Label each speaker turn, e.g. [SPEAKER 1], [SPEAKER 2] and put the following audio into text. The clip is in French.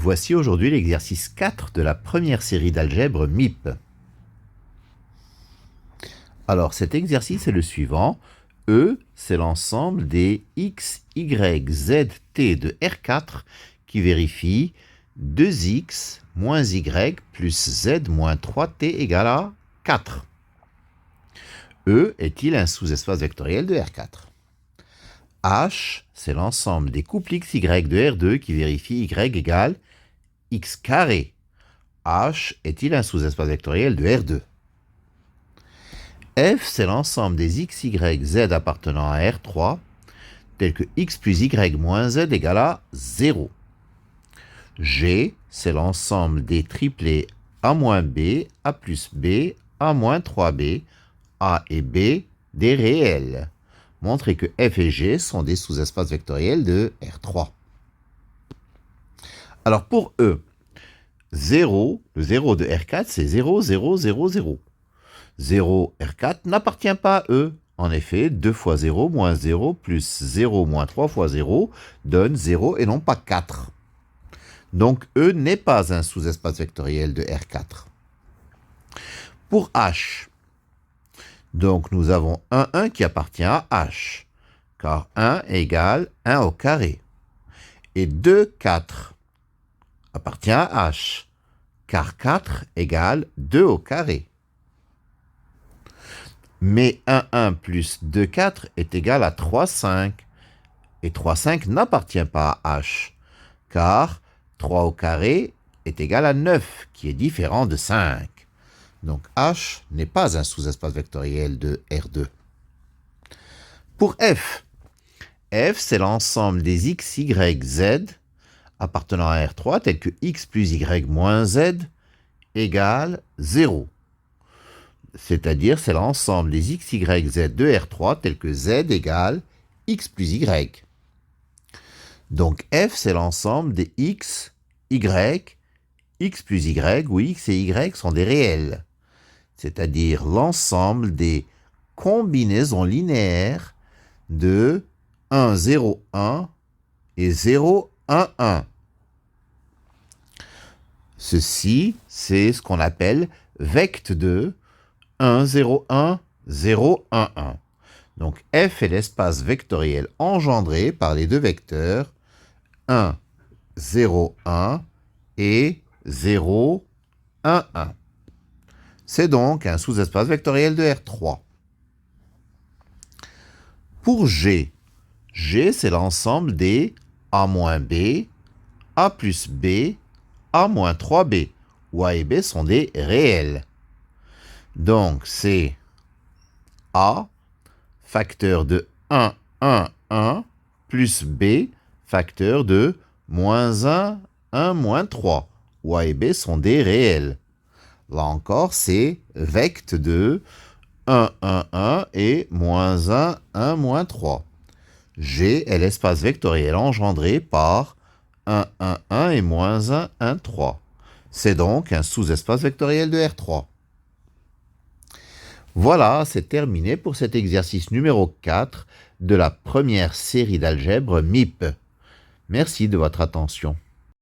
[SPEAKER 1] Voici aujourd'hui l'exercice 4 de la première série d'algèbre MIP. Alors cet exercice est le suivant. E, c'est l'ensemble des x, y, z, t de R4 qui vérifie 2x moins y plus z moins 3t égale à 4. E est-il un sous-espace vectoriel de R4? H, c'est l'ensemble des couples x, y de R2 qui vérifie y égale x carré. H est-il un sous-espace vectoriel de R2? F, c'est l'ensemble des x, y, z appartenant à R3, tels que x plus y moins z égale à 0. G, c'est l'ensemble des triplets A moins B, A plus B, A moins 3B, A et B des réels. Montrez que F et G sont des sous-espaces vectoriels de R3. Alors pour E, 0, le 0 de R4, c'est 0, 0, 0, 0. 0, R4 n'appartient pas à E. En effet, 2 fois 0 moins 0 plus 0 moins 3 fois 0 donne 0 et non pas 4. Donc E n'est pas un sous-espace vectoriel de R4. Pour H, donc nous avons 1 qui appartient à H, car 1 égale 1 au carré. Et 2, 4 appartient à H, car 4 égale 2 au carré. Mais 1 plus 2, 4 est égal à 3, 5. Et 3, 5 n'appartient pas à H, car 3 au carré est égal à 9, qui est différent de 5. Donc H n'est pas un sous-espace vectoriel de R2. Pour F, F c'est l'ensemble des x, y, z appartenant à R3, tels que x plus y moins z égale 0. C'est-à-dire c'est l'ensemble des x, y, z de R3, tels que z égale x plus y. Donc F c'est l'ensemble des x, y, x plus y, où x et y sont des réels. C'est-à-dire l'ensemble des combinaisons linéaires de 1, 0, 1 et 0, 1, 1. Ceci, c'est ce qu'on appelle vect de 1, 0, 1, 0, 1, 1. Donc F est l'espace vectoriel engendré par les deux vecteurs 1, 0, 1 et 0, 1, 1. C'est donc un sous-espace vectoriel de R3. Pour G, G c'est l'ensemble des A moins B, A plus B, A moins 3B, où A et B sont des réels. Donc c'est A, facteur de 1, 1, 1, plus B, facteur de moins 1, 1, moins 3, où A et B sont des réels. Là encore, c'est vect de 1, 1, 1 et moins 1, 1, moins 3. G est l'espace vectoriel engendré par 1, 1, 1 et moins 1, 1, 3. C'est donc un sous-espace vectoriel de R3. Voilà, c'est terminé pour cet exercice numéro 4 de la première série d'algèbre MIP. Merci de votre attention.